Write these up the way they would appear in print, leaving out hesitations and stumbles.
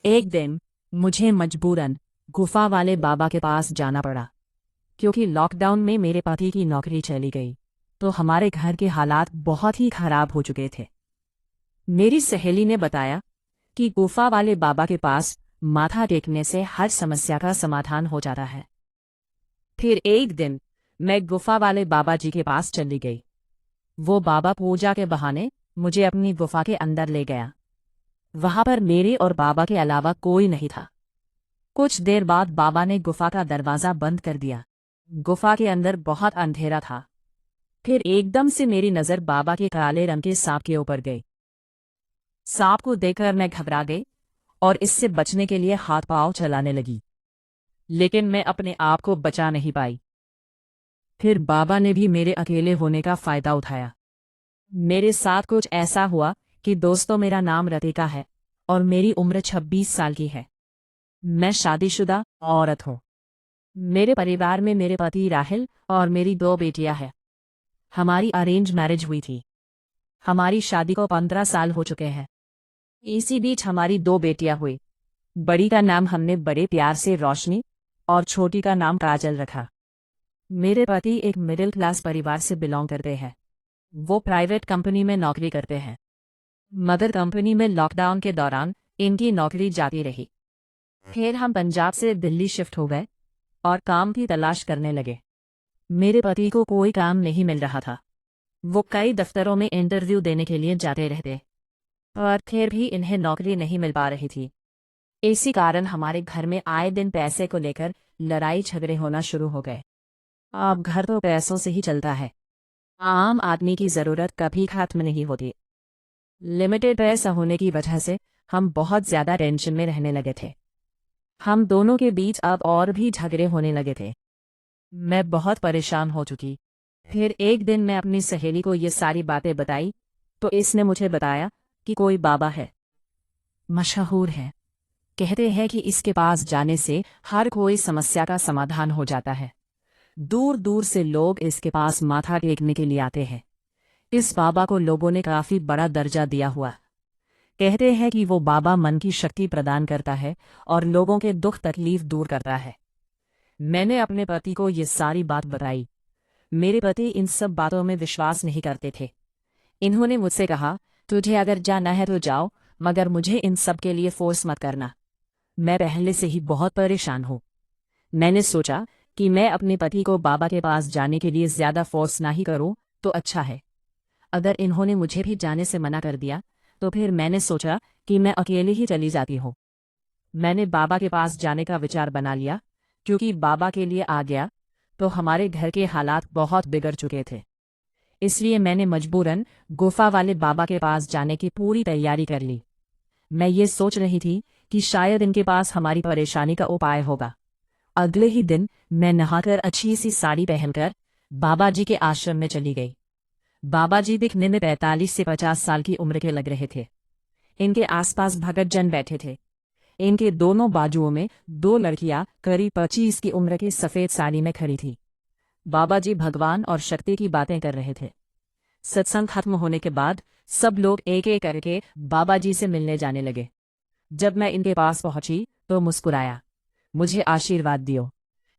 एक दिन मुझे मजबूरन गुफा वाले बाबा के पास जाना पड़ा, क्योंकि लॉकडाउन में मेरे पति की नौकरी चली गई तो हमारे घर के हालात बहुत ही खराब हो चुके थे। मेरी सहेली ने बताया कि गुफा वाले बाबा के पास माथा टेकने से हर समस्या का समाधान हो जाता है। फिर एक दिन मैं गुफा वाले बाबा जी के पास चली गई। वो बाबा पूजा के बहाने मुझे अपनी गुफा के अंदर ले गया। वहां पर मेरे और बाबा के अलावा कोई नहीं था। कुछ देर बाद बाबा ने गुफा का दरवाजा बंद कर दिया। गुफा के अंदर बहुत अंधेरा था। फिर एकदम से मेरी नजर बाबा के काले रंग के सांप के ऊपर गई। सांप को देखकर मैं घबरा गई और इससे बचने के लिए हाथ पांव चलाने लगी, लेकिन मैं अपने आप को बचा नहीं पाई। फिर बाबा ने भी मेरे अकेले होने का फायदा उठाया। मेरे साथ कुछ ऐसा हुआ कि दोस्तों, मेरा नाम रतिका है और मेरी उम्र 26 साल की है। मैं शादीशुदा औरत हूँ। मेरे परिवार में मेरे पति राहिल और मेरी 2 बेटियां हैं। हमारी अरेंज मैरिज हुई थी। हमारी शादी को 15 साल हो चुके हैं। इसी बीच हमारी 2 बेटियां हुई। बड़ी का नाम हमने बड़े प्यार से रोशनी और छोटी का नाम काजल रखा। मेरे पति एक मिडिल क्लास परिवार से बिलोंग करते हैं। वो प्राइवेट कंपनी में नौकरी करते हैं। मदर कंपनी में लॉकडाउन के दौरान इनकी नौकरी जाती रही। फिर हम पंजाब से दिल्ली शिफ्ट हो गए और काम की तलाश करने लगे। मेरे पति को कोई काम नहीं मिल रहा था। वो कई दफ्तरों में इंटरव्यू देने के लिए जाते रहते और फिर भी इन्हें नौकरी नहीं मिल पा रही थी। इसी कारण हमारे घर में आए दिन पैसे को लेकर लड़ाई झगड़े होना शुरू हो गए। अब घर तो पैसों से ही चलता है। आम आदमी की ज़रूरत कभी खत्म नहीं होती। लिमिटेड पैसा होने की वजह से हम बहुत ज़्यादा टेंशन में रहने लगे थे। हम दोनों के बीच अब और भी झगड़े होने लगे थे। मैं बहुत परेशान हो चुकी। फिर एक दिन मैं अपनी सहेली को ये सारी बातें बताई तो इसने मुझे बताया कि कोई बाबा है, मशहूर है। कहते हैं कि इसके पास जाने से हर कोई समस्या का समाधान हो जाता है। दूर दूर से लोग इसके पास माथा टेकने के लिए आते हैं। इस बाबा को लोगों ने काफ़ी बड़ा दर्जा दिया हुआ। कहते हैं कि वो बाबा मन की शक्ति प्रदान करता है और लोगों के दुख तकलीफ दूर करता है। मैंने अपने पति को ये सारी बात बताई। मेरे पति इन सब बातों में विश्वास नहीं करते थे। इन्होंने मुझसे कहा, तुझे अगर जाना है तो जाओ, मगर मुझे इन सब के लिए फोर्स मत करना। मैं पहले से ही बहुत परेशान हूँ। मैंने सोचा कि मैं अपने पति को बाबा के पास जाने के लिए ज़्यादा फोर्स ना ही करूँ तो अच्छा है। अगर इन्होंने मुझे भी जाने से मना कर दिया तो फिर मैंने सोचा कि मैं अकेले ही चली जाती हूँ। मैंने बाबा के पास जाने का विचार बना लिया, क्योंकि बाबा के लिए आ गया तो हमारे घर के हालात बहुत बिगड़ चुके थे। इसलिए मैंने मजबूरन गुफा वाले बाबा के पास जाने की पूरी तैयारी कर ली। मैं ये सोच रही थी कि शायद इनके पास हमारी परेशानी का उपाय होगा। अगले ही दिन मैं नहाकर अच्छी सी साड़ी पहनकर बाबा जी के आश्रम में चली गई। बाबा जी दिखने में 45 से 50 साल की उम्र के लग रहे थे। इनके आसपास भगतजन बैठे थे। इनके दोनों बाजुओं में 2 लड़कियां करीब 25 की उम्र की सफ़ेद साड़ी में खड़ी थी। बाबा जी भगवान और शक्ति की बातें कर रहे थे। सत्संग खत्म होने के बाद सब लोग एक एक करके बाबा जी से मिलने जाने लगे। जब मैं इनके पास पहुंची तो मुस्कुराया, मुझे आशीर्वाद दियो।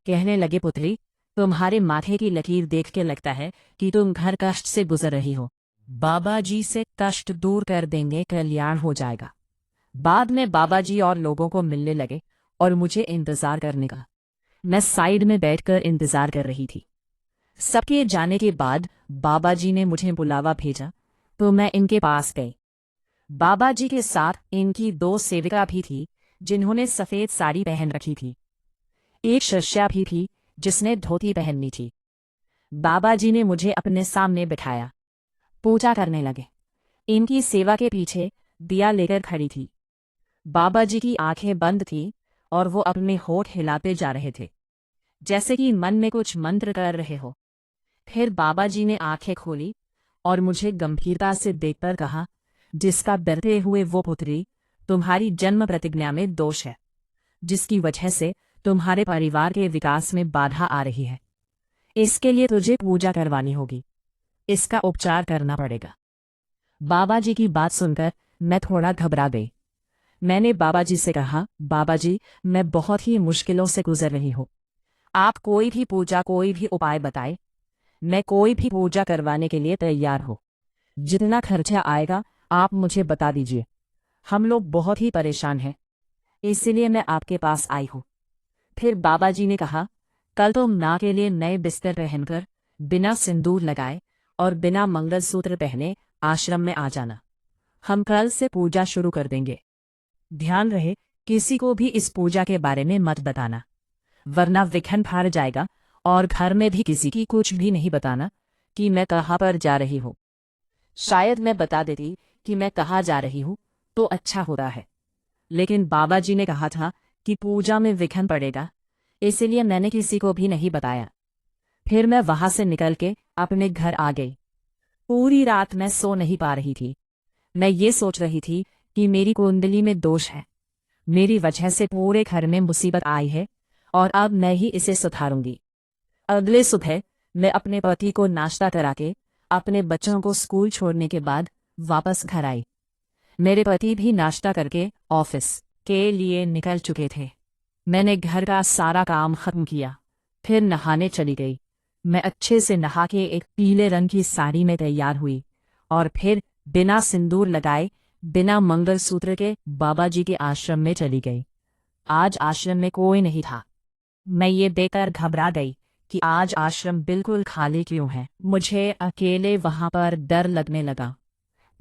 कहने लगे, पुत्री, तुम्हारे माथे की लकीर देख के लगता है कि तुम घर कष्ट से गुजर रही हो। बाबा जी से कष्ट दूर कर देंगे, कल्याण हो जाएगा। बाद में बाबा जी और लोगों को मिलने लगे और मुझे इंतजार करने का। मैं साइड में बैठकर इंतजार कर रही थी। सबके जाने के बाद बाबा जी ने मुझे बुलावा भेजा तो मैं इनके पास गई। बाबा जी के साथ इनकी 2 सेविका भी थी जिन्होंने सफ़ेद साड़ी पहन रखी थी। एक शिष्या भी थी जिसने धोती पहननी थी। बाबा जी ने मुझे अपने सामने बिठाया। पूजा करने लगे। इनकी सेवा के पीछे दिया लेकर खड़ी थी। बाबा जी की आंखें बंद थीं और वो अपने होठ हिलाते जा रहे थे, जैसे कि मन में कुछ मंत्र कर रहे हो। फिर बाबा जी ने आंखें खोली और मुझे गंभीरता से देखकर कहा, जिसका डरते हुए वो पुत्री, तुम्हारी जन्म प्रतिज्ञा में दोष है, जिसकी वजह से तुम्हारे परिवार के विकास में बाधा आ रही है। इसके लिए तुझे पूजा करवानी होगी। इसका उपचार करना पड़ेगा। बाबा जी की बात सुनकर मैं थोड़ा घबरा गई। मैंने बाबा जी से कहा, बाबा जी, मैं बहुत ही मुश्किलों से गुजर रही हूँ। आप कोई भी पूजा, कोई भी उपाय बताए, मैं कोई भी पूजा करवाने के लिए तैयार हूँ। जितना खर्चा आएगा आप मुझे बता दीजिए। हम लोग बहुत ही परेशान हैं, इसीलिए मैं आपके पास आई हूँ। फिर बाबा जी ने कहा, कल तुम माँ के लिए नए बिस्तर पहनकर, बिना सिंदूर लगाए और बिना मंगलसूत्र पहने आश्रम में आ जाना। हम कल से पूजा शुरू कर देंगे। ध्यान रहे, किसी को भी इस पूजा के बारे में मत बताना, वरना विघ्न फाड़ जाएगा। और घर में भी किसी की कुछ भी नहीं बताना कि मैं कहाँ पर जा रही हूँ। शायद मैं बता देती कि मैं कहाँ जा रही हूँ तो अच्छा होता है, लेकिन बाबा जी ने कहा था कि पूजा में विघ्न पड़ेगा, इसलिए मैंने किसी को भी नहीं बताया। फिर मैं वहां से निकल के अपने घर आ गई। पूरी रात मैं सो नहीं पा रही थी। मैं ये सोच रही थी कि मेरी कुंडली में दोष है, मेरी वजह से पूरे घर में मुसीबत आई है और अब मैं ही इसे सुधारूंगी। अगले सुबह मैं अपने पति को नाश्ता करा के अपने बच्चों को स्कूल छोड़ने के बाद वापस घर आई। मेरे पति भी नाश्ता करके ऑफिस के लिए निकल चुके थे। मैंने घर का सारा काम खत्म किया, फिर नहाने चली गई। मैं अच्छे से नहा के एक पीले रंग की साड़ी में तैयार हुई और फिर बिना सिंदूर लगाए, बिना मंगलसूत्र के बाबा जी के आश्रम में चली गई। आज आश्रम में कोई नहीं था। मैं ये देखकर घबरा गई कि आज आश्रम बिल्कुल खाली क्यों है। मुझे अकेले वहां पर डर लगने लगा।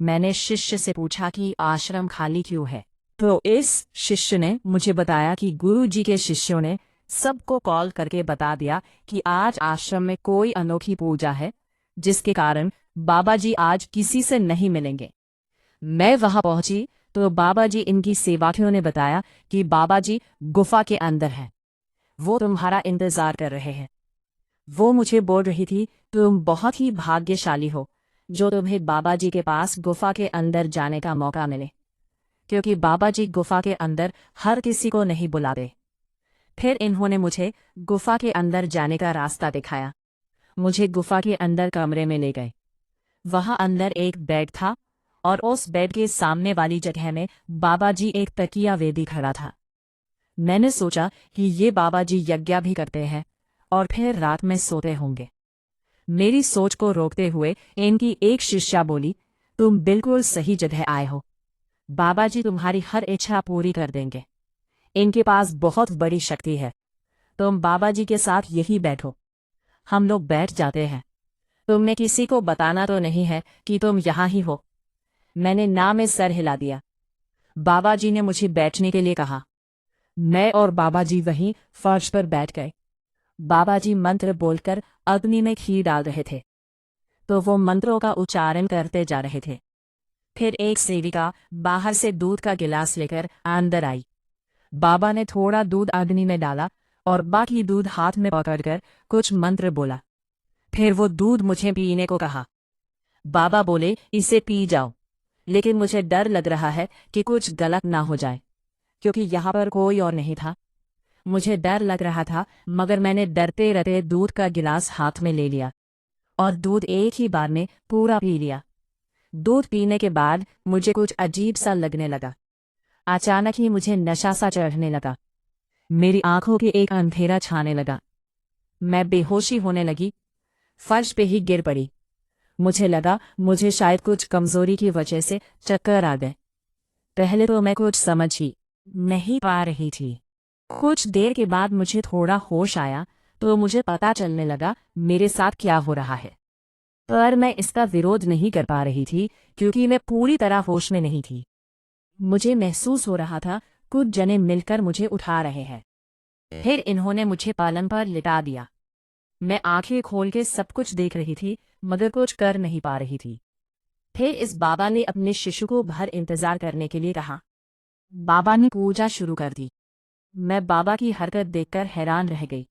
मैंने शिष्य से पूछा कि आश्रम खाली क्यों है, तो इस शिष्य ने मुझे बताया कि गुरु जी के शिष्यों ने सबको कॉल करके बता दिया कि आज आश्रम में कोई अनोखी पूजा है, जिसके कारण बाबा जी आज किसी से नहीं मिलेंगे। मैं वहां पहुंची तो बाबा जी, इनकी सेवकियों ने बताया कि बाबा जी गुफा के अंदर हैं, वो तुम्हारा इंतजार कर रहे हैं। वो मुझे बोल रही थी, तुम बहुत ही भाग्यशाली हो जो तुम्हें बाबा जी के पास गुफा के अंदर जाने का मौका मिले, क्योंकि बाबा जी गुफा के अंदर हर किसी को नहीं बुलाते। फिर इन्होंने मुझे गुफा के अंदर जाने का रास्ता दिखाया। मुझे गुफा के अंदर कमरे में ले गए। वहां अंदर एक बेड था और उस बेड के सामने वाली जगह में बाबा जी एक तकिया वेदी खड़ा था। मैंने सोचा कि ये बाबा जी यज्ञ भी करते हैं और फिर रात में सोते होंगे। मेरी सोच को रोकते हुए इनकी एक शिष्या बोली, तुम बिल्कुल सही जगह आए हो, बाबा जी तुम्हारी हर इच्छा पूरी कर देंगे। इनके पास बहुत बड़ी शक्ति है, तुम बाबा जी के साथ यही बैठो। हम लोग बैठ जाते हैं। तुमने किसी को बताना तो नहीं है कि तुम यहाँ ही हो। मैंने ना में सर हिला दिया। बाबा जी ने मुझे बैठने के लिए कहा। मैं और बाबा जी वहीं फर्श पर बैठ गए। बाबा जी मंत्र बोलकर अग्नि में घी डाल रहे थे, तो वो मंत्रों का उच्चारण करते जा रहे थे। फिर एक सेविका बाहर से दूध का गिलास लेकर अंदर आई। बाबा ने थोड़ा दूध अग्नि में डाला और बाकी दूध हाथ में पकड़कर कुछ मंत्र बोला। फिर वो दूध मुझे पीने को कहा। बाबा बोले, इसे पी जाओ, लेकिन मुझे डर लग रहा है कि कुछ गलत ना हो जाए, क्योंकि यहाँ पर कोई और नहीं था। मुझे डर लग रहा था, मगर मैंने डरते डरते दूध का गिलास हाथ में ले लिया और दूध एक ही बार में पूरा पी लिया। दूध पीने के बाद मुझे कुछ अजीब सा लगने लगा। अचानक ही मुझे नशा सा चढ़ने लगा। मेरी आंखों के एक अंधेरा छाने लगा। मैं बेहोशी होने लगी, फर्श पे ही गिर पड़ी। मुझे लगा मुझे शायद कुछ कमजोरी की वजह से चक्कर आ गए। पहले तो मैं कुछ समझ ही नहीं पा रही थी। कुछ देर के बाद मुझे थोड़ा होश आया तो मुझे पता चलने लगा मेरे साथ क्या हो रहा है, पर मैं इसका विरोध नहीं कर पा रही थी क्योंकि मैं पूरी तरह होश में नहीं थी। मुझे महसूस हो रहा था कुछ जने मिलकर मुझे उठा रहे हैं। फिर इन्होंने मुझे पलंग पर लिटा दिया। मैं आंखें खोल के सब कुछ देख रही थी, मगर कुछ कर नहीं पा रही थी। फिर इस बाबा ने अपने शिशु को बाहर इंतजार करने के लिए कहा। बाबा ने पूजा शुरू कर दी। मैं बाबा की हरकत देखकर हैरान रह गई।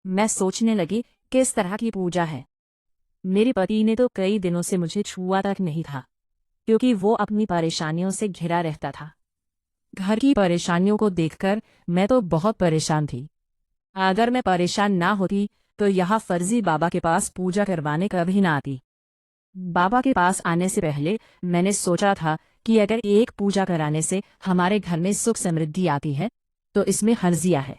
मैं सोचने लगी, किस तरह की पूजा है। मेरे पति ने तो कई दिनों से मुझे छुआ तक नहीं था, क्योंकि वो अपनी परेशानियों से घिरा रहता था। घर की परेशानियों को देखकर मैं तो बहुत परेशान थी। अगर मैं परेशान ना होती तो यहाँ फर्जी बाबा के पास पूजा करवाने कभी ना आती। बाबा के पास आने से पहले मैंने सोचा था कि अगर एक पूजा कराने से हमारे घर में सुख समृद्धि आती है तो इसमें हर्जिया है।